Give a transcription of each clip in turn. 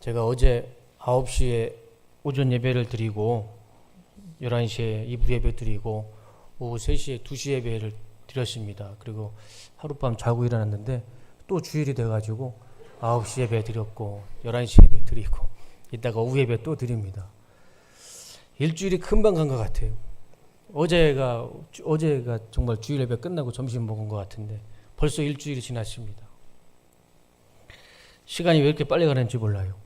제가 어제 9시에 오전 예배를 드리고 11시에 2부 예배 드리고 오후 3시에 2시 예배를 드렸습니다. 그리고 하룻밤 자고 일어났는데 또 주일이 돼가지고 9시 예배 드렸고 11시 예배 드리고 이따가 오후 예배 또 드립니다. 일주일이 금방 간 것 같아요. 어제가 정말 주일 예배 끝나고 점심 먹은 것 같은데 벌써 일주일이 지났습니다. 시간이 왜 이렇게 빨리 가는지 몰라요.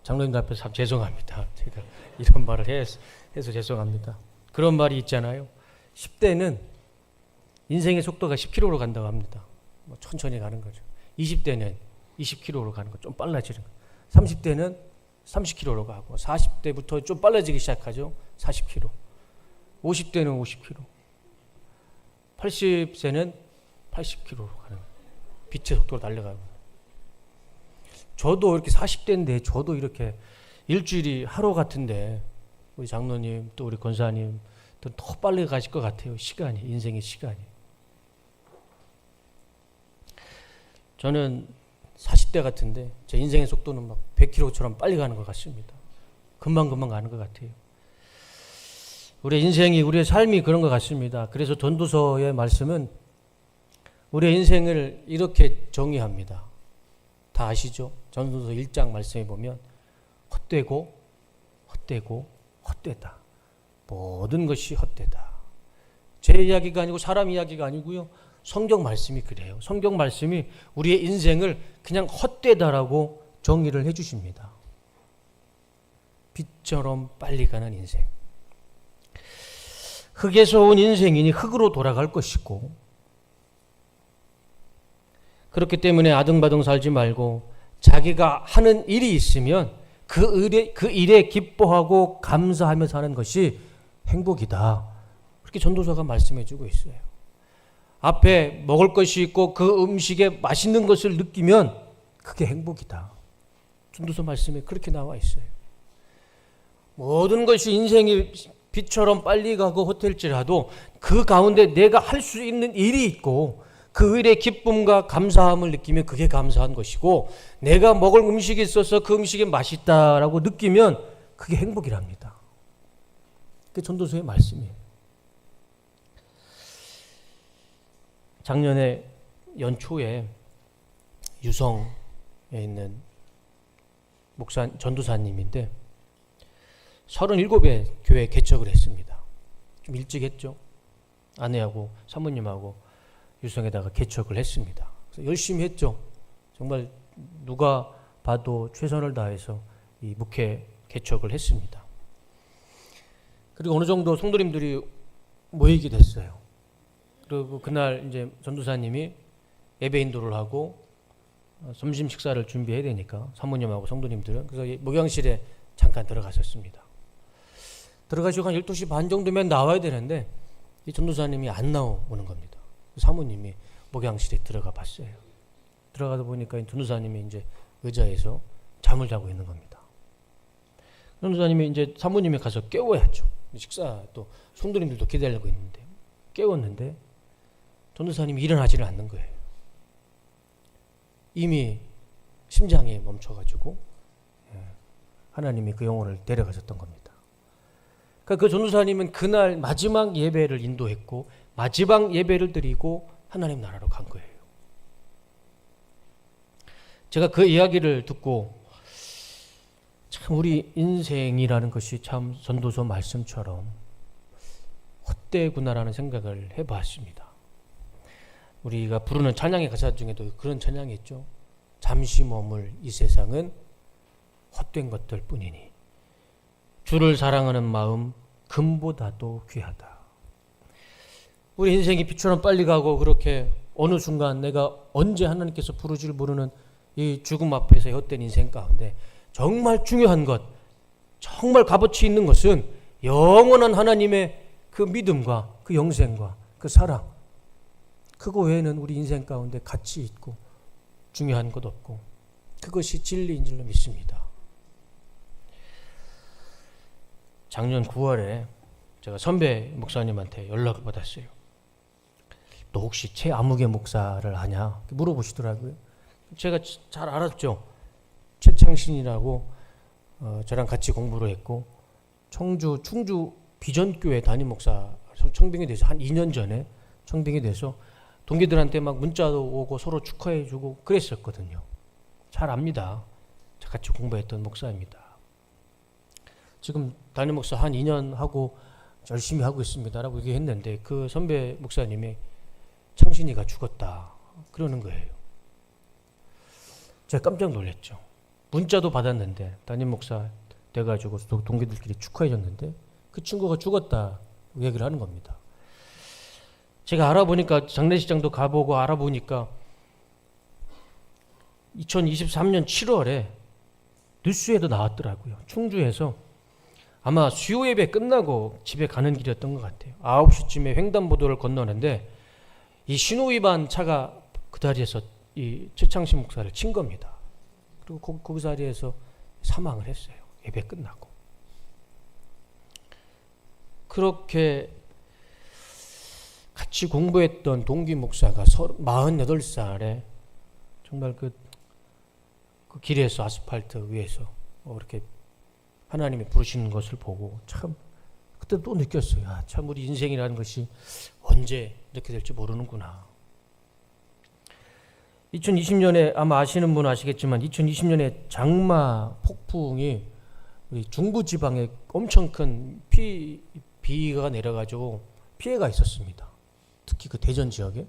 장로님들 앞에서 참 죄송합니다. 제가 이런 말을 해서 죄송합니다. 그런 말이 있잖아요. 10대는 인생의 속도가 10km로 간다고 합니다. 뭐 천천히 가는 거죠. 20대는 20km로 가는 거 좀 빨라지는 거예요. 30대는 30km로 가고 40대부터 좀 빨라지기 시작하죠. 40km. 50대는 50km. 80세는 80km로 가는 거예요. 빛의 속도로 달려가고. 저도 이렇게 40대인데 저도 이렇게 일주일이 하루 같은데 우리 장로님 또 우리 권사님 더 빨리 가실 것 같아요. 시간이, 인생의 시간이. 저는 40대 같은데 제 인생의 속도는 막 100km처럼 빨리 가는 것 같습니다. 금방금방 가는 것 같아요. 우리의 인생이, 우리의 삶이 그런 것 같습니다. 그래서 전도서의 말씀은 우리의 인생을 이렇게 정의합니다. 다 아시죠? 전도서 1장 말씀에 보면 헛되고 헛되고 헛되다. 모든 것이 헛되다. 제 이야기가 아니고 사람 이야기가 아니고요. 성경 말씀이 그래요. 성경 말씀이 우리의 인생을 그냥 헛되다라고 정의를 해 주십니다. 빛처럼 빨리 가는 인생. 흙에서 온 인생이니 흙으로 돌아갈 것이고, 그렇기 때문에 아등바등 살지 말고 자기가 하는 일이 있으면 그 일에 기뻐하고 감사하며 사는 것이 행복이다. 그렇게 전도서가 말씀해 주고 있어요. 앞에 먹을 것이 있고 그 음식에 맛있는 것을 느끼면 그게 행복이다. 전도서 말씀에 그렇게 나와 있어요. 모든 것이 인생이 빛처럼 빨리 가고 헛될지라도 그 가운데 내가 할 수 있는 일이 있고 그 일의 기쁨과 감사함을 느끼면 그게 감사한 것이고, 내가 먹을 음식이 있어서 그 음식이 맛있다라고 느끼면 그게 행복이랍니다. 그게 전도서의 말씀이에요. 작년에 연초에 유성에 있는 전도사님인데 37의 교회 개척을 했습니다. 좀 일찍 했죠. 아내하고 사모님하고 유성에다가 개척을 했습니다. 그래서 열심히 했죠. 정말 누가 봐도 최선을 다해서 이 목회 개척을 했습니다. 그리고 어느 정도 성도님들이 모이게 됐어요. 그리고 그날 이제 전도사님이 예배 인도를 하고 점심 식사를 준비해야 되니까 사모님하고 성도님들은 그래서 목양실에 잠깐 들어갔었습니다. 들어가시고 한 12시 반 정도면 나와야 되는데 이 전도사님이 안 나오는 겁니다. 사모님이 목양실에 들어가 봤어요. 들어가다 보니까 이 전도사님이 이제 의자에서 잠을 자고 있는 겁니다. 전도사님이 이제 사모님이 가서 깨워야죠. 식사 또 성도님들도 기다리고 있는데 깨웠는데 전도사님이 일어나지를 않는 거예요. 이미 심장이 멈춰가지고 하나님이 그 영혼을 데려가셨던 겁니다. 그러니까 그 전도사님은 그날 마지막 예배를 인도했고 마지막 예배를 드리고 하나님 나라로 간 거예요. 제가 그 이야기를 듣고 참 우리 인생이라는 것이 참 전도서 말씀처럼 헛되구나라는 생각을 해봤습니다. 우리가 부르는 찬양의 가사 중에도 그런 찬양이 있죠. 잠시 머물 이 세상은 헛된 것들 뿐이니 주를 사랑하는 마음 금보다도 귀하다. 우리 인생이 빛처럼 빨리 가고 그렇게 어느 순간 내가 언제 하나님께서 부르지를 모르는 이 죽음 앞에서 헛된 인생 가운데 정말 중요한 것, 정말 값어치 있는 것은 영원한 하나님의 그 믿음과 그 영생과 그 사랑, 그거 외에는 우리 인생 가운데 가치 있고 중요한 것 없고 그것이 진리인 줄로 믿습니다. 작년 9월에 제가 선배 목사님한테 연락을 받았어요. 너 혹시 최아무개 목사를 아냐? 물어보시더라고요. 제가 잘 알았죠. 최창신이라고 저랑 같이 공부를 했고 충주 비전교회 담임 목사 청빙이 돼서 한 2년 전에 청빙이 돼서 동기들한테 막 문자도 오고 서로 축하해주고 그랬었거든요. 잘 압니다. 같이 공부했던 목사입니다. 지금 담임 목사 한 2년 하고 열심히 하고 있습니다라고 얘기했는데 그 선배 목사님이 창신이가 죽었다 그러는 거예요. 제가 깜짝 놀랐죠. 문자도 받았는데 담임 목사 돼가지고 동기들끼리 축하해줬는데 그 친구가 죽었다 얘기를 하는 겁니다. 제가 알아보니까 장례식장도 가보고 알아보니까 2023년 7월에 뉴스에도 나왔더라고요. 충주에서 아마 수요 예배 끝나고 집에 가는 길이었던 것 같아요. 9시쯤에 횡단보도를 건너는데 이 신호위반 차가 그 자리에서 이 최창신 목사를 친 겁니다. 그리고 그 자리에서 사망을 했어요. 예배 끝나고. 그렇게 같이 공부했던 동기 목사가 48살에 정말 그 길에서 아스팔트 위에서 이렇게 하나님이 부르시는 것을 보고 참 그때 또 느꼈어요. 참 우리 인생이라는 것이 언제 이렇게 될지 모르는구나. 2020년에 아마 아시는 분은 아시겠지만 2020년에 장마 폭풍이 우리 중부지방에 엄청 큰 비가 내려가지고 피해가 있었습니다. 특히 그 대전 지역에.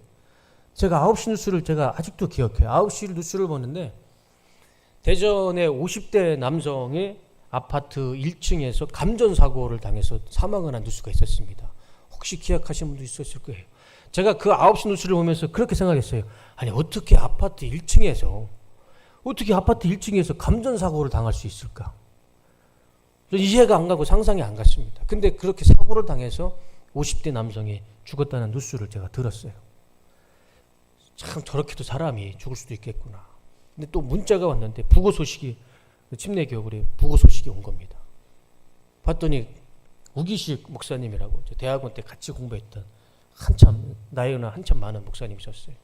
제가 9시 뉴스를 제가 아직도 기억해요. 9시 뉴스를 보는데 대전의 50대 남성이 아파트 1층에서 감전사고를 당해서 사망을 한 뉴스가 있었습니다. 혹시 기억하시는 분도 있었을 거예요. 제가 그 9시 뉴스를 보면서 그렇게 생각했어요. 아니 어떻게 아파트 1층에서 감전사고를 당할 수 있을까? 이해가 안 가고 상상이 안 갔습니다. 근데 그렇게 사고를 당해서 50대 남성이 죽었다는 뉴스를 제가 들었어요. 참 저렇게도 사람이 죽을 수도 있겠구나. 근데 또 문자가 왔는데 부고 소식이 침례교회 부고 소식이 온 겁니다. 봤더니 우기식 목사님이라고 대학원 때 같이 공부했던 나이가 한참 많은 목사님이셨어요.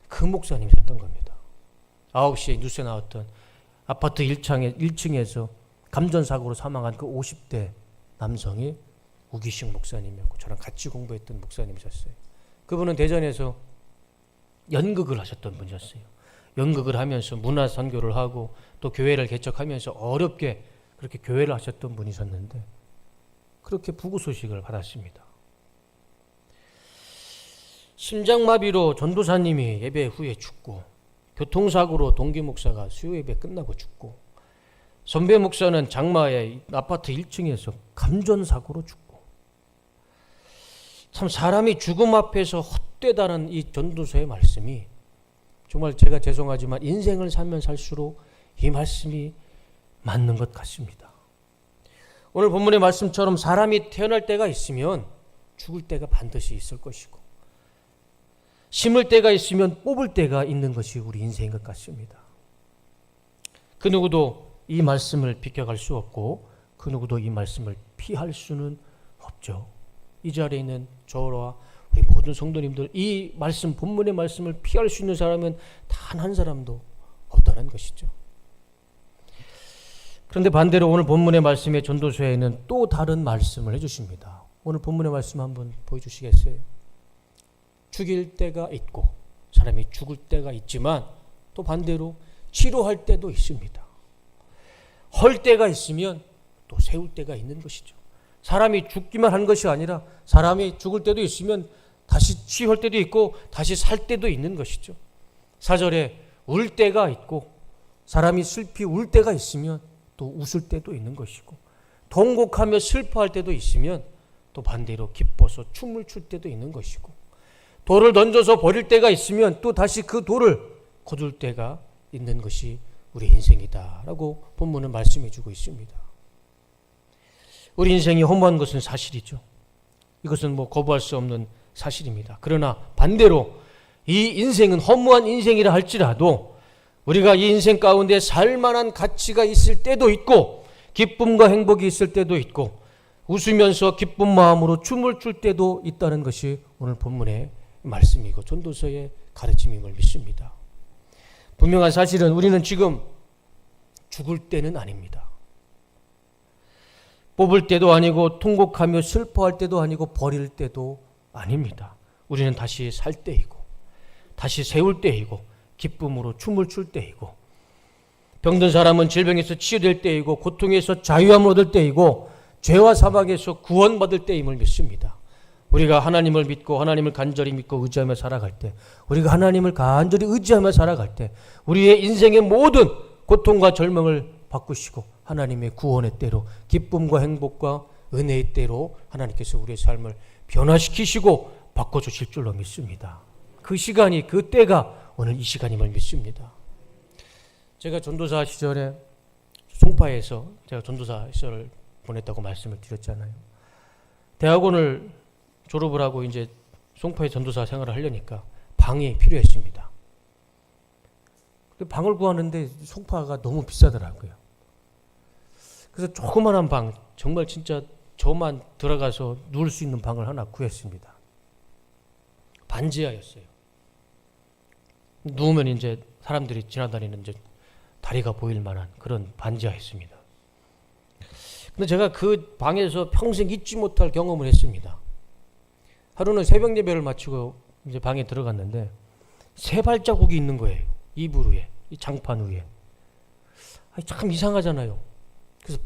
그 목사님이셨던 겁니다. 9시에 뉴스에 나왔던 아파트 1층에서 감전사고로 사망한 그 50대 남성이 우기식 목사님이었고 저랑 같이 공부했던 목사님이셨어요. 그분은 대전에서 연극을 하셨던 분이었어요. 연극을 하면서 문화 선교를 하고 또 교회를 개척하면서 어렵게 그렇게 교회를 하셨던 분이셨는데 그렇게 부고 소식을 받았습니다. 심장마비로 전도사님이 예배 후에 죽고 교통사고로 동기 목사가 수요 예배 끝나고 죽고 선배 목사는 장마에 아파트 1층에서 감전사고로 죽고 참 사람이 죽음 앞에서 헛되다는 이 전도서의 말씀이 정말 제가 죄송하지만 인생을 살면 살수록 이 말씀이 맞는 것 같습니다. 오늘 본문의 말씀처럼 사람이 태어날 때가 있으면 죽을 때가 반드시 있을 것이고 심을 때가 있으면 뽑을 때가 있는 것이 우리 인생인 것 같습니다. 그 누구도 이 말씀을 비껴갈 수 없고 그 누구도 이 말씀을 피할 수는 없죠. 이 자리에 있는 저와 우리 모든 성도님들 이 말씀 본문의 말씀을 피할 수 있는 사람은 단 한 사람도 없다는 것이죠. 그런데 반대로 오늘 본문의 말씀의 전도서에는 또 다른 말씀을 해주십니다. 오늘 본문의 말씀 한번 보여주시겠어요? 죽일 때가 있고 사람이 죽을 때가 있지만 또 반대로 치료할 때도 있습니다. 헐 때가 있으면 또 세울 때가 있는 것이죠. 사람이 죽기만 한 것이 아니라 사람이 죽을 때도 있으면 다시 치유할 때도 있고 다시 살 때도 있는 것이죠. 4절에 울 때가 있고 사람이 슬피 울 때가 있으면 또 웃을 때도 있는 것이고 통곡하며 슬퍼할 때도 있으면 또 반대로 기뻐서 춤을 출 때도 있는 것이고 돌을 던져서 버릴 때가 있으면 또 다시 그 돌을 거둘 때가 있는 것이 우리 인생이다라고 본문은 말씀해 주고 있습니다. 우리 인생이 허무한 것은 사실이죠. 이것은 거부할 수 없는 사실입니다. 그러나 반대로 이 인생은 허무한 인생이라 할지라도 우리가 이 인생 가운데 살만한 가치가 있을 때도 있고 기쁨과 행복이 있을 때도 있고 웃으면서 기쁜 마음으로 춤을 출 때도 있다는 것이 오늘 본문의 말씀이고 전도서의 가르침임을 믿습니다. 분명한 사실은 우리는 지금 죽을 때는 아닙니다. 뽑을 때도 아니고 통곡하며 슬퍼할 때도 아니고 버릴 때도 아닙니다. 우리는 다시 살 때이고 다시 세울 때이고 기쁨으로 춤을 출 때이고 병든 사람은 질병에서 치유될 때이고 고통에서 자유함을 얻을 때이고 죄와 사망에서 구원받을 때임을 믿습니다. 우리가 하나님을 믿고 하나님을 간절히 믿고 의지하며 살아갈 때, 우리가 하나님을 간절히 의지하며 살아갈 때 우리의 인생의 모든 고통과 절망을 바꾸시고 하나님의 구원의 때로 기쁨과 행복과 은혜의 때로 하나님께서 우리의 삶을 변화시키시고 바꿔주실 줄로 믿습니다. 그 시간이, 그 때가 오늘 이 시간임을 믿습니다. 제가 전도사 시절에 송파에서 제가 전도사 시절을 보냈다고 말씀을 드렸잖아요. 대학원을 졸업을 하고 이제 송파에 전도사 생활을 하려니까 방이 필요했습니다. 방을 구하는데 송파가 너무 비싸더라고요. 그래서 조그만한 방, 정말 진짜 저만 들어가서 누울 수 있는 방을 하나 구했습니다. 반지하였어요. 누우면 이제 사람들이 지나다니는 이제 다리가 보일 만한 그런 반지하였습니다. 근데 제가 그 방에서 평생 잊지 못할 경험을 했습니다. 하루는 새벽 예배를 마치고 이제 방에 들어갔는데 새 발자국이 있는 거예요. 이불 위에, 이 장판 위에. 참 이상하잖아요. 그래서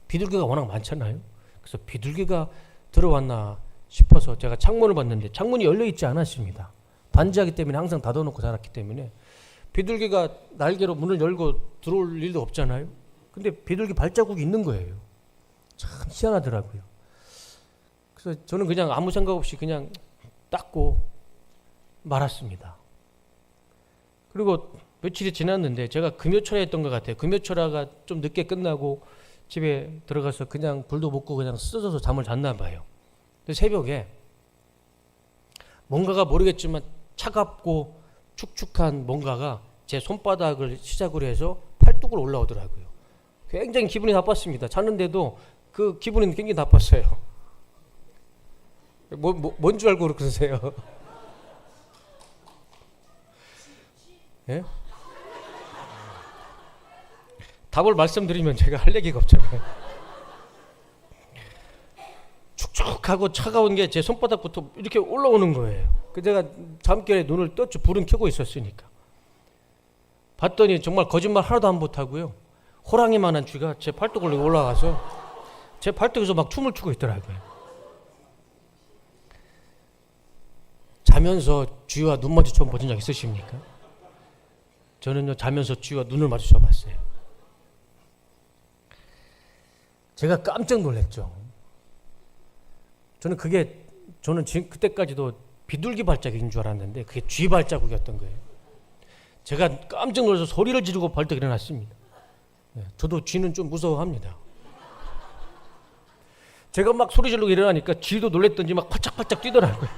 비둘기가 워낙 많잖아요. 그래서 비둘기가 들어왔나 싶어서 제가 창문을 봤는데 창문이 열려 있지 않았습니다. 반지하기 때문에 항상 닫아놓고 살았기 때문에 비둘기가 날개로 문을 열고 들어올 일도 없잖아요. 근데 비둘기 발자국이 있는 거예요. 참 희한하더라고요. 그래서 저는 그냥 아무 생각 없이 그냥 닦고 말았습니다. 그리고 며칠이 지났는데 제가 금요철야였던 것 같아요. 금요철야가 좀 늦게 끝나고 집에 들어가서 그냥 불도 못 끄고 그냥 쓰러져서 잠을 잤나 봐요. 근데 새벽에 뭔가가 모르겠지만 차갑고 축축한 뭔가가 제 손바닥을 시작으로 해서 팔뚝으로 올라오더라고요. 굉장히 기분이 나빴습니다. 잤는데도 그 기분이 굉장히 나빴어요. 뭔 줄 알고 그러세요? 예? 답을 말씀드리면 제가 할 얘기가 없잖아요. 축축하고 차가운 게 제 손바닥부터 이렇게 올라오는 거예요. 그 제가 잠결에 눈을 떴죠. 불은 켜고 있었으니까. 봤더니 정말 거짓말 하나도 안 못하고요. 호랑이만한 쥐가 제 팔뚝을 올라가서 제 팔뚝에서 막 춤을 추고 있더라고요. 자면서 쥐와 눈 마주쳐 보신 적 있으십니까? 저는요 자면서 쥐와 눈을 마주쳐 봤어요. 제가 깜짝 놀랐죠. 저는 지금 그때까지도 비둘기 발자국인 줄 알았는데 그게 쥐 발자국이었던 거예요. 제가 깜짝 놀라서 소리를 지르고 벌떡 일어났습니다. 저도 쥐는 좀 무서워합니다. 제가 막 소리 지르고 일어나니까 쥐도 놀랬던지 막 팔짝팔짝 뛰더라고요.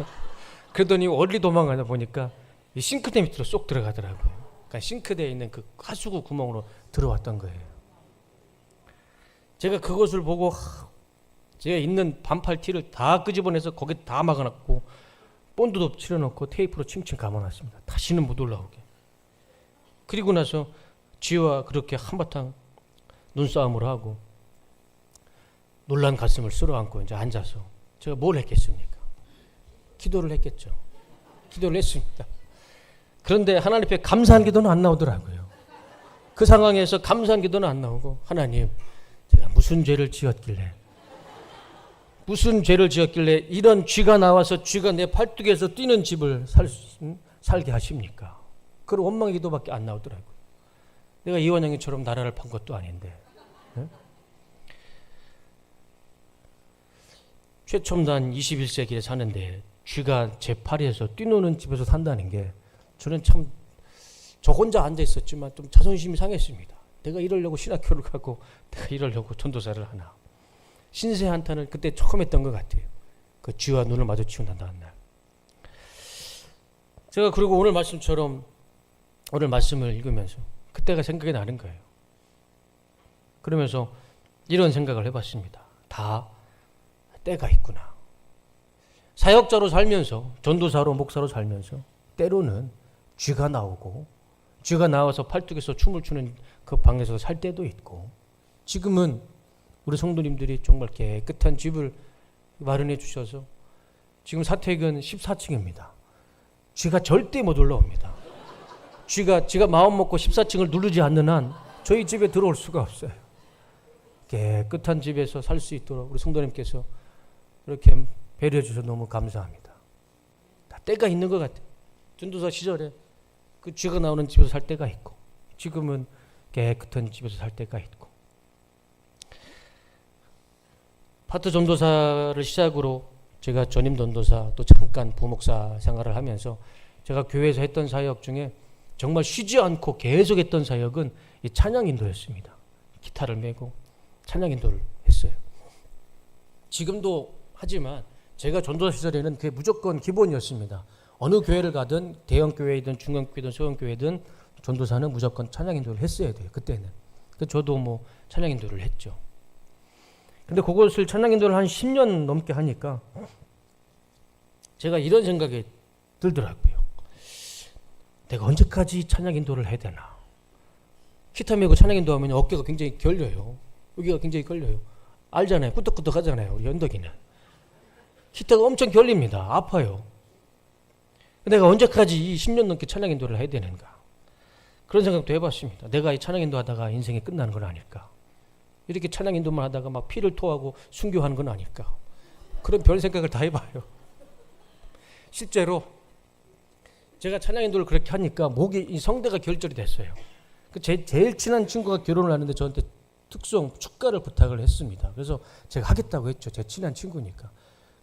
그러더니 어디 도망가다 보니까 이 싱크대 밑으로 쏙 들어가더라고요. 그러니까 싱크대에 있는 그 하수구 구멍으로 들어왔던 거예요. 제가 그것을 보고 제가 있는 반팔 티를 다 끄집어내서 거기 다 막아놨고 본드도 칠해놓고 테이프로 칭칭 감아놨습니다. 다시는 못 올라오게. 그리고 나서 쥐와 그렇게 한바탕 눈싸움을 하고 놀란 가슴을 쓸어안고 이제 앉아서 제가 뭘 했겠습니까? 기도를 했겠죠. 기도를 했습니다. 그런데 하나님 앞에 감사한 기도는 안 나오더라고요. 그 상황에서 감사한 기도는 안 나오고 하나님 제가 무슨 죄를 지었길래 이런 쥐가 나와서 쥐가 내 팔뚝에서 뛰는 집을 살게 하십니까? 그런 원망의 기도밖에 안 나오더라고요. 내가 이완영이처럼 나라를 판 것도 아닌데. 네? 최첨단 21세기에 사는데 쥐가 제 팔에서 뛰노는 집에서 산다는 게 저는 참 저 혼자 앉아 있었지만 좀 자존심이 상했습니다. 내가 이러려고 신학교를 가고 내가 이러려고 전도사를 하나. 신세 한탄을 그때 처음 했던 것 같아요. 그 쥐와 눈을 마주치고 난 다음 날. 제가 그리고 오늘 말씀처럼 오늘 말씀을 읽으면서 그때가 생각이 나는 거예요. 그러면서 이런 생각을 해봤습니다. 다 때가 있구나. 사역자로 살면서 전도사로 목사로 살면서 때로는 쥐가 나오고 쥐가 나와서 팔뚝에서 춤을 추는 그 방에서 살 때도 있고 지금은 우리 성도님들이 정말 깨끗한 집을 마련해 주셔서 지금 사택은 14층입니다. 쥐가 절대 못 올라옵니다. 쥐가 마음 먹고 14층을 누르지 않는 한 저희 집에 들어올 수가 없어요. 깨끗한 집에서 살 수 있도록 우리 성도님께서 이렇게 배려해 주셔서 너무 감사합니다. 다 때가 있는 것 같아요. 전도사 시절에 그 쥐가 나오는 집에서 살 때가 있고 지금은 깨끗한 집에서 살 때가 있고 파트 전도사를 시작으로 제가 전임 전도사 또 잠깐 부목사 생활을 하면서 제가 교회에서 했던 사역 중에 정말 쉬지 않고 계속 했던 사역은 이 찬양 인도였습니다. 기타를 메고 찬양 인도를 했어요. 지금도 하지만 제가 전도사 시절에는 그게 무조건 기본이었습니다. 어느 교회를 가든 대형 교회이든 중형 교회든 소형 교회든 전도사는 무조건 찬양 인도를 했어야 돼요. 그때는. 저도 뭐 찬양 인도를 했죠. 근데 그것을 찬양 인도를 한 10년 넘게 하니까 제가 이런 생각이 들더라고요. 내가 언제까지 찬양 인도를 해야 되나? 기타 메고 찬양 인도하면 어깨가 굉장히 결려요. 여기가 굉장히 걸려요. 알잖아요. 꾸덕꾸덕 하잖아요. 우리 연덕이는. 기타가 엄청 결립니다. 아파요. 내가 언제까지 이 10년 넘게 찬양 인도를 해야 되는가? 그런 생각도 해봤습니다. 내가 이 찬양 인도 하다가 인생이 끝나는 건 아닐까? 이렇게 찬양 인도만 하다가 막 피를 토하고 순교하는 건 아닐까? 그런 별 생각을 다 해봐요. 실제로 제가 찬양 인도를 그렇게 하니까 목이 이 성대가 결절이 됐어요. 제일 친한 친구가 결혼을 하는데 저한테 특송 축가를 부탁을 했습니다. 그래서 제가 하겠다고 했죠. 제 친한 친구니까.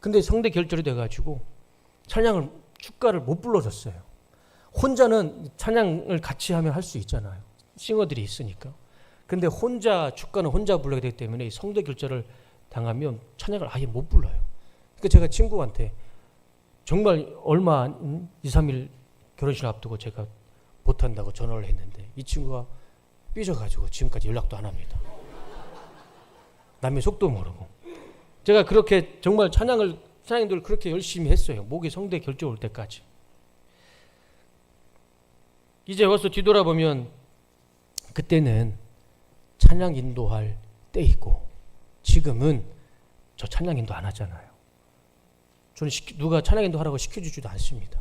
근데 성대 결절이 돼가지고 축가를 못 불러줬어요. 혼자는 찬양을 같이 하면 할 수 있잖아요. 싱어들이 있으니까. 근데 축가는 혼자 불러야 되기 때문에 성대 결절을 당하면 찬양을 아예 못 불러요. 그러니까 제가 친구한테 정말 얼마 2, 3일 결혼식 앞두고 제가 못한다고 전화를 했는데 이 친구가 삐져가지고 지금까지 연락도 안 합니다. 남의 속도 모르고. 제가 그렇게 정말 찬양인도를 그렇게 열심히 했어요. 목에 성대 결절 올 때까지. 이제 와서 뒤돌아보면 그때는 찬양 인도할 때이고 지금은 저 찬양 인도 안 하잖아요. 저는 누가 찬양 인도 하라고 시켜주지도 않습니다.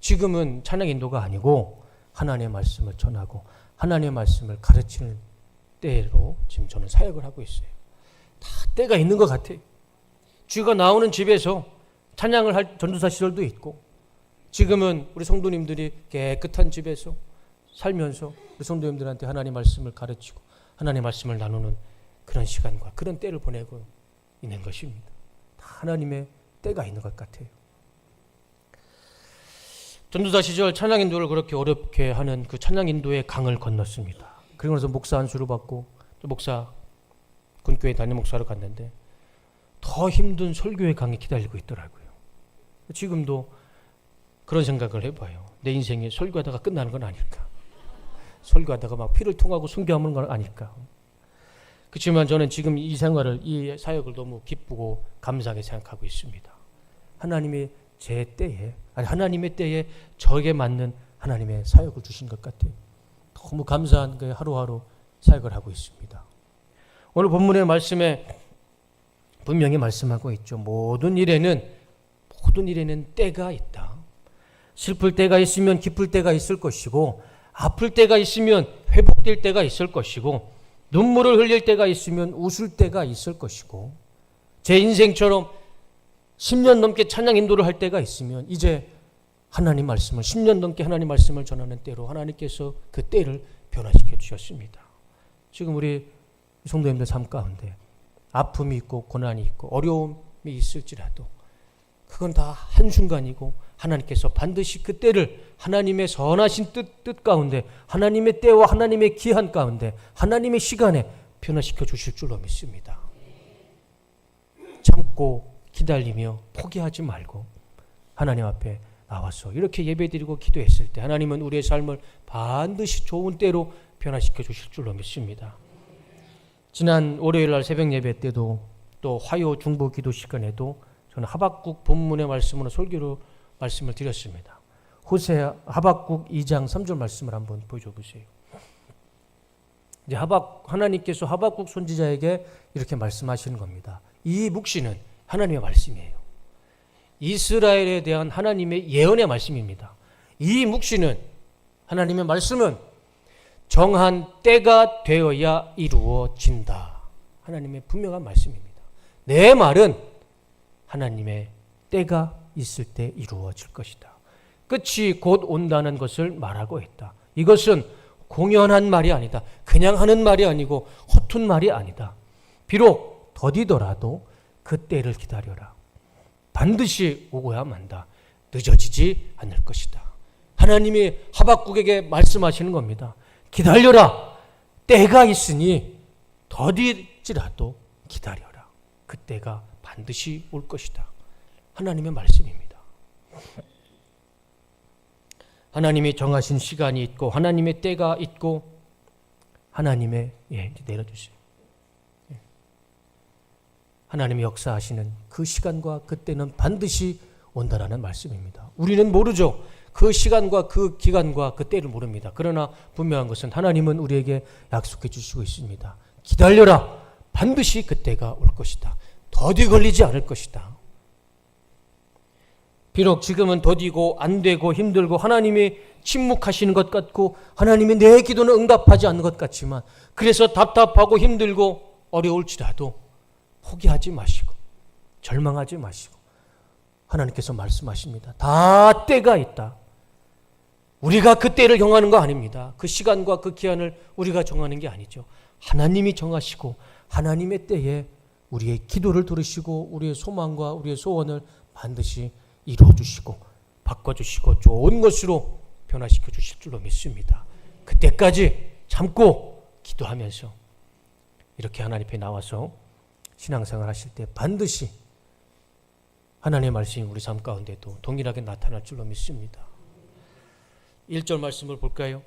지금은 찬양 인도가 아니고 하나님의 말씀을 전하고 하나님의 말씀을 가르치는 때로 지금 저는 사역을 하고 있어요. 다 때가 있는 것 같아요. 쥐가 나오는 집에서 찬양을 할 전도사 시절도 있고 지금은 우리 성도님들이 깨끗한 집에서 살면서 우리 성도님들한테 하나님의 말씀을 가르치고 하나님의 말씀을 나누는 그런 시간과 그런 때를 보내고 있는 것입니다. 다 하나님의 때가 있는 것 같아요. 전도사 시절 찬양 인도를 그렇게 어렵게 하는 그 찬양 인도의 강을 건넜습니다. 그리고 나서 목사 안수를 받고 또 군교회 담임 목사로 갔는데 더 힘든 설교의 강이 기다리고 있더라고요. 지금도 그런 생각을 해봐요. 내 인생이 설교하다가 끝나는 건 아닐까? 설교하다가 막 피를 통하고 순교하는 건 아닐까? 그렇지만 저는 지금 이 생활을, 이 사역을 너무 기쁘고 감사하게 생각하고 있습니다. 하나님의 때에 저에게 맞는 하나님의 사역을 주신 것 같아요. 너무 감사한 그 하루하루 사역을 하고 있습니다. 오늘 본문의 말씀에 분명히 말씀하고 있죠. 모든 일에는 때가 있다. 슬플 때가 있으면 기쁠 때가 있을 것이고 아플 때가 있으면 회복될 때가 있을 것이고 눈물을 흘릴 때가 있으면 웃을 때가 있을 것이고 제 인생처럼 10년 넘게 찬양 인도를 할 때가 있으면 이제 하나님 말씀을 10년 넘게 하나님 말씀을 전하는 때로 하나님께서 그 때를 변화시켜 주셨습니다. 지금 우리 성도님들 삶 가운데 아픔이 있고 고난이 있고 어려움이 있을지라도 그건 다 한순간이고 하나님께서 반드시 그 때를 하나님의 선하신 뜻 가운데 하나님의 때와 하나님의 기한 가운데 하나님의 시간에 변화시켜 주실 줄로 믿습니다. 참고 기다리며 포기하지 말고 하나님 앞에 나와서 이렇게 예배드리고 기도했을 때 하나님은 우리의 삶을 반드시 좋은 때로 변화시켜 주실 줄로 믿습니다. 지난 월요일 날 새벽 예배 때도 또 화요 중보 기도 시간에도 저는 하박국 본문의 말씀으로 설교로 말씀을 드렸습니다. 하박국 2장 3절 말씀을 한번 보여줘 보세요. 이제 하나님께서 하박국 선지자에게 이렇게 말씀하시는 겁니다. 이 묵시는 하나님의 말씀이에요. 이스라엘에 대한 하나님의 예언의 말씀입니다. 이 묵시는 하나님의 말씀은 정한 때가 되어야 이루어진다. 하나님의 분명한 말씀입니다. 내 말은 하나님의 때가 있을 때 이루어질 것이다. 끝이 곧 온다는 것을 말하고 있다. 이것은 공연한 말이 아니다. 그냥 하는 말이 아니고 허튼 말이 아니다. 비록 더디더라도 그 때를 기다려라. 반드시 오고야 만다. 늦어지지 않을 것이다. 하나님이 하박국에게 말씀하시는 겁니다. 기다려라. 때가 있으니 더디지라도 기다려라. 그 때가 반드시 올 것이다. 하나님의 말씀입니다. 하나님이 정하신 시간이 있고 하나님의 때가 있고 하나님의 이제 내려주세요. 하나님이 역사하시는 그 시간과 그 때는 반드시 온다라는 말씀입니다. 우리는 모르죠. 그 시간과 그 기간과 그 때를 모릅니다. 그러나 분명한 것은 하나님은 우리에게 약속해 주시고 있습니다. 기다려라. 반드시 그 때가 올 것이다. 더디 걸리지 않을 것이다. 비록 지금은 더디고 안 되고 힘들고 하나님이 침묵하시는 것 같고 하나님이 내 기도는 응답하지 않는 것 같지만 그래서 답답하고 힘들고 어려울지라도 포기하지 마시고 절망하지 마시고 하나님께서 말씀하십니다. 다 때가 있다. 우리가 그 때를 정하는 거 아닙니다. 그 시간과 그 기한을 우리가 정하는 게 아니죠. 하나님이 정하시고 하나님의 때에 우리의 기도를 들으시고 우리의 소망과 우리의 소원을 반드시 이루어주시고 바꿔주시고 좋은 것으로 변화시켜 주실 줄로 믿습니다. 그때까지 참고 기도하면서 이렇게 하나님 앞에 나와서 신앙생활 하실 때 반드시 하나님의 말씀이 우리 삶 가운데도 동일하게 나타날 줄로 믿습니다. 1절 말씀을 볼까요?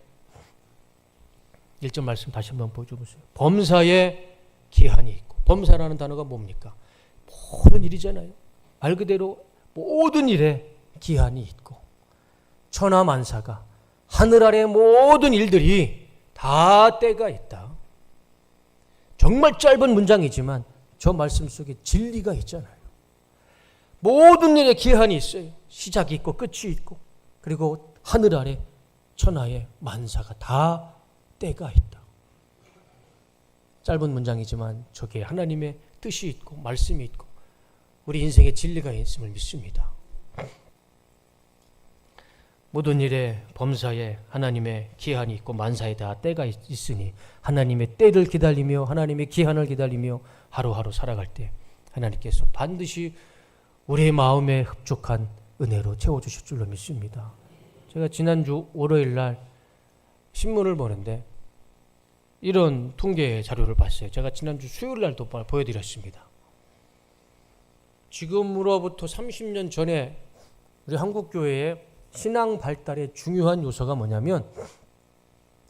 1절 말씀 다시 한번 보여주세요. 범사에 기한이 있고, 범사라는 단어가 뭡니까? 모든 일이잖아요. 말 그대로 모든 일에 기한이 있고 천하만사가 하늘 아래 모든 일들이 다 때가 있다. 정말 짧은 문장이지만 저 말씀 속에 진리가 있잖아요. 모든 일에 기한이 있어요. 시작이 있고 끝이 있고 그리고 하늘 아래 천하의 만사가 다 때가 있다. 짧은 문장이지만 저기에 하나님의 뜻이 있고 말씀이 있고 우리 인생에 진리가 있음을 믿습니다. 모든 일에 범사에 하나님의 기한이 있고 만사에 다 때가 있으니 하나님의 때를 기다리며 하나님의 기한을 기다리며 하루하루 살아갈 때 하나님께서 반드시 우리의 마음에 흡족한 은혜로 채워주실 줄로 믿습니다. 제가 지난주 월요일 날 신문을 보는데 이런 통계 자료를 봤어요. 제가 지난주 수요일 날도 보여드렸습니다. 지금으로부터 30년 전에 우리 한국교회의 신앙 발달의 중요한 요소가 뭐냐면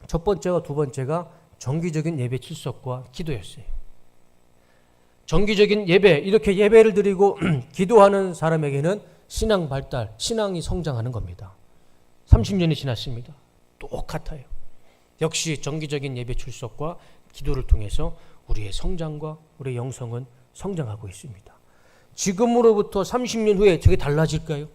첫 번째와 두 번째가 정기적인 예배 출석과 기도였어요. 정기적인 예배, 이렇게 예배를 드리고 기도하는 사람에게는 신앙 발달, 신앙이 성장하는 겁니다. 30년이 지났습니다. 똑같아요. 역시 정기적인 예배 출석과 기도를 통해서 우리의 성장과 우리의 영성은 성장하고 있습니다. 지금으로부터 30년 후에 저게 달라질까요?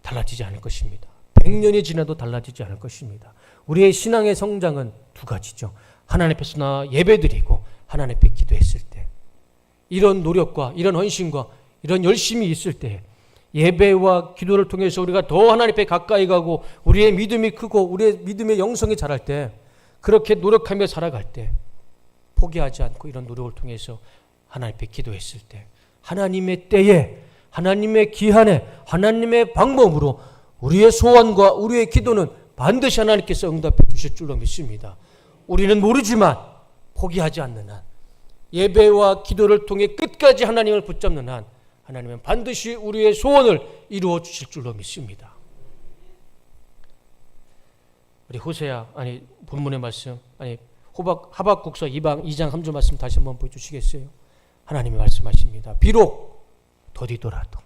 달라지지 않을 것입니다. 100년이 지나도 달라지지 않을 것입니다. 우리의 신앙의 성장은 두 가지죠. 하나님 앞에서 나 예배드리고 하나님 앞에 기도했을 때 이런 노력과 이런 헌신과 이런 열심이 있을 때 예배와 기도를 통해서 우리가 더 하나님 앞에 가까이 가고 우리의 믿음이 크고 우리의 믿음의 영성이 자랄 때 그렇게 노력하며 살아갈 때 포기하지 않고 이런 노력을 통해서 하나님 앞에 기도했을 때 하나님의 때에 하나님의 기한에 하나님의 방법으로 우리의 소원과 우리의 기도는 반드시 하나님께서 응답해 주실 줄로 믿습니다. 우리는 모르지만 포기하지 않는 한 예배와 기도를 통해 끝까지 하나님을 붙잡는 한 하나님은 반드시 우리의 소원을 이루어 주실 줄로 믿습니다. 우리 본문의 말씀 하박국서 2장 3절 말씀 다시 한번 보여주시겠어요? 하나님이 말씀하십니다. 비록 더디더라도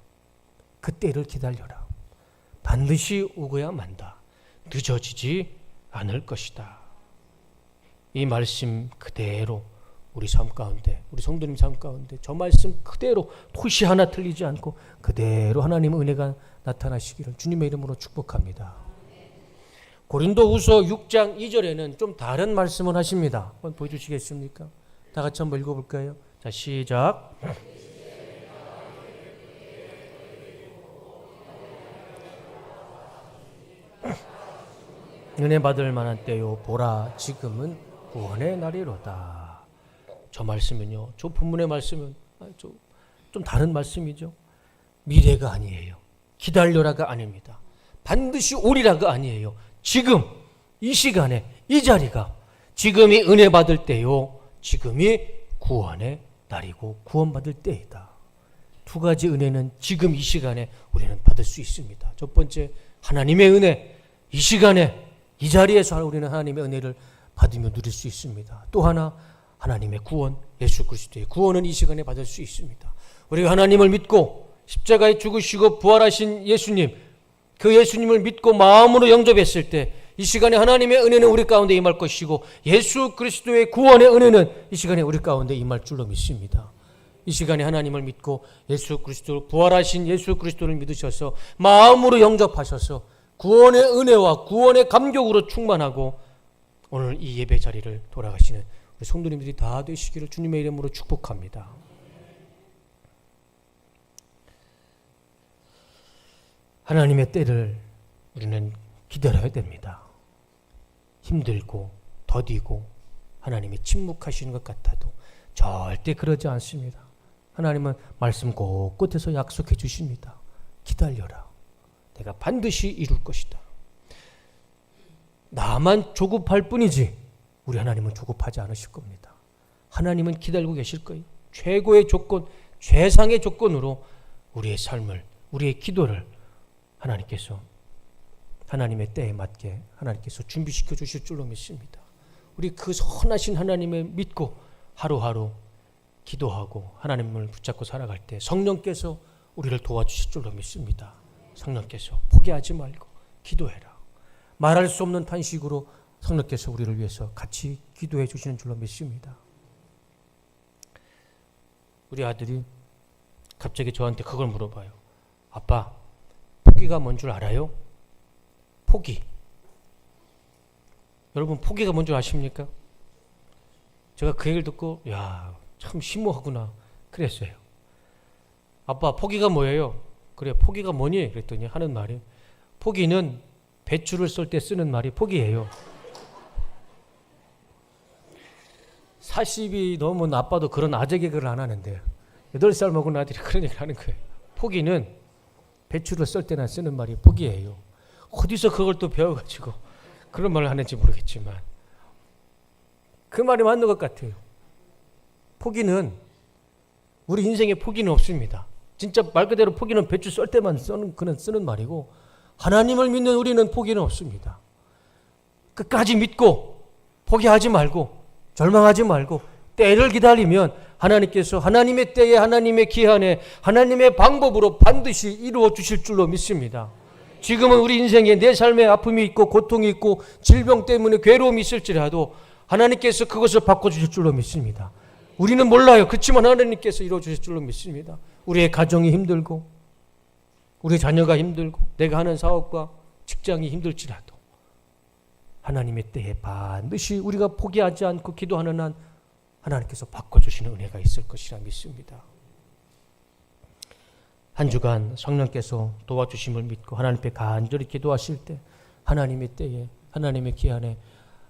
그 때를 기다려라. 반드시 오고야 만다. 늦어지지 않을 것이다. 이 말씀 그대로 우리 삶 가운데, 우리 성도님 삶 가운데 저 말씀 그대로 토시 하나 틀리지 않고 그대로 하나님의 은혜가 나타나시기를 주님의 이름으로 축복합니다. 고린도후서 6장 2절에는 좀 다른 말씀을 하십니다. 한번 보여주시겠습니까? 다 같이 한번 읽어볼까요? 자, 시작. 은혜 받을 만한 때요 보라 지금은 구원의 날이로다. 저 말씀은요, 저 본문의 말씀은 좀 다른 말씀이죠. 미래가 아니에요. 기다려라가 아닙니다. 반드시 오리라가 아니에요. 지금 이 시간에 이 자리가 지금이 은혜 받을 때요, 지금이 구원의 날이고 구원받을 때이다. 두 가지 은혜는 지금 이 시간에 우리는 받을 수 있습니다. 첫 번째, 하나님의 은혜. 이 시간에 이 자리에서 우리는 하나님의 은혜를 받으며 누릴 수 있습니다. 또 하나, 하나님의 구원, 예수 그리스도의 구원은 이 시간에 받을 수 있습니다. 우리가 하나님을 믿고 십자가에 죽으시고 부활하신 예수님, 그 예수님을 믿고 마음으로 영접했을 때 이 시간에 하나님의 은혜는 우리 가운데 임할 것이고 예수 그리스도의 구원의 은혜는 이 시간에 우리 가운데 임할 줄로 믿습니다. 이 시간에 하나님을 믿고 예수 그리스도, 부활하신 예수 그리스도를 믿으셔서 마음으로 영접하셔서 구원의 은혜와 구원의 감격으로 충만하고 오늘 이 예배 자리를 돌아가시는 우리 성도님들이 다 되시기를 주님의 이름으로 축복합니다. 하나님의 때를 우리는 기다려야 됩니다. 힘들고 더디고 하나님이 침묵하시는 것 같아도 절대 그러지 않습니다. 하나님은 말씀 곳곳에서 약속해 주십니다. 기다려라. 내가 반드시 이룰 것이다. 나만 조급할 뿐이지 우리 하나님은 조급하지 않으실 겁니다. 하나님은 기다리고 계실 거예요. 최고의 조건, 최상의 조건으로 우리의 삶을, 우리의 기도를 하나님께서 하나님의 때에 맞게 하나님께서 준비시켜 주실 줄로 믿습니다. 우리 그 선하신 하나님을 믿고 하루하루 기도하고 하나님을 붙잡고 살아갈 때 성령께서 우리를 도와주실 줄로 믿습니다. 성령께서 포기하지 말고 기도해라. 말할 수 없는 탄식으로 성령께서 우리를 위해서 같이 기도해 주시는 줄로 믿습니다. 우리 아들이 갑자기 저한테 그걸 물어봐요. 아빠, 포기가 뭔 줄 알아요? 포기. 여러분, 포기가 뭔 줄 아십니까? 제가 그 얘기를 듣고 야, 참 심오하구나 그랬어요. 아빠, 포기가 뭐예요? 그래, 포기가 뭐니? 그랬더니 하는 말이, 포기는 배추를 썰 때 쓰는 말이 포기예요. 40이 넘은 아빠도 그런 아재 개그를 안 하는데 8살 먹은 아들이 그런 얘기를 하는 거예요. 포기는 배추를 썰 때나 쓰는 말이 포기예요. 어디서 그걸 또 배워가지고 그런 말을 하는지 모르겠지만 그 말이 맞는 것 같아요. 포기는, 우리 인생에 포기는 없습니다. 진짜 말 그대로 포기는 배추 썰 때만 쓰는 말이고, 하나님을 믿는 우리는 포기는 없습니다. 끝까지 믿고 포기하지 말고 절망하지 말고 때를 기다리면 하나님께서 하나님의 때에 하나님의 기한에 하나님의 방법으로 반드시 이루어 주실 줄로 믿습니다. 지금은 우리 인생에 내 삶에 아픔이 있고 고통이 있고 질병 때문에 괴로움이 있을지라도 하나님께서 그것을 바꿔주실 줄로 믿습니다. 우리는 몰라요. 그렇지만 하나님께서 이루어 주실 줄로 믿습니다. 우리의 가정이 힘들고 우리 자녀가 힘들고 내가 하는 사업과 직장이 힘들지라도 하나님의 때에 반드시 우리가 포기하지 않고 기도하는 한 하나님께서 바꿔주시는 은혜가 있을 것이라 믿습니다. 한 주간 성령께서 도와주심을 믿고 하나님 앞에 간절히 기도하실 때 하나님의 때에 하나님의 기한에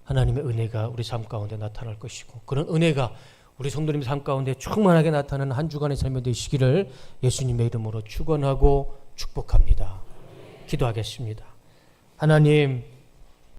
하나님의 은혜가 우리 삶 가운데 나타날 것이고, 그런 은혜가 우리 성도님 삶 가운데 충만하게 나타나는 한 주간의 삶이 되시기를 예수님의 이름으로 축원하고 축복합니다. 기도하겠습니다. 하나님,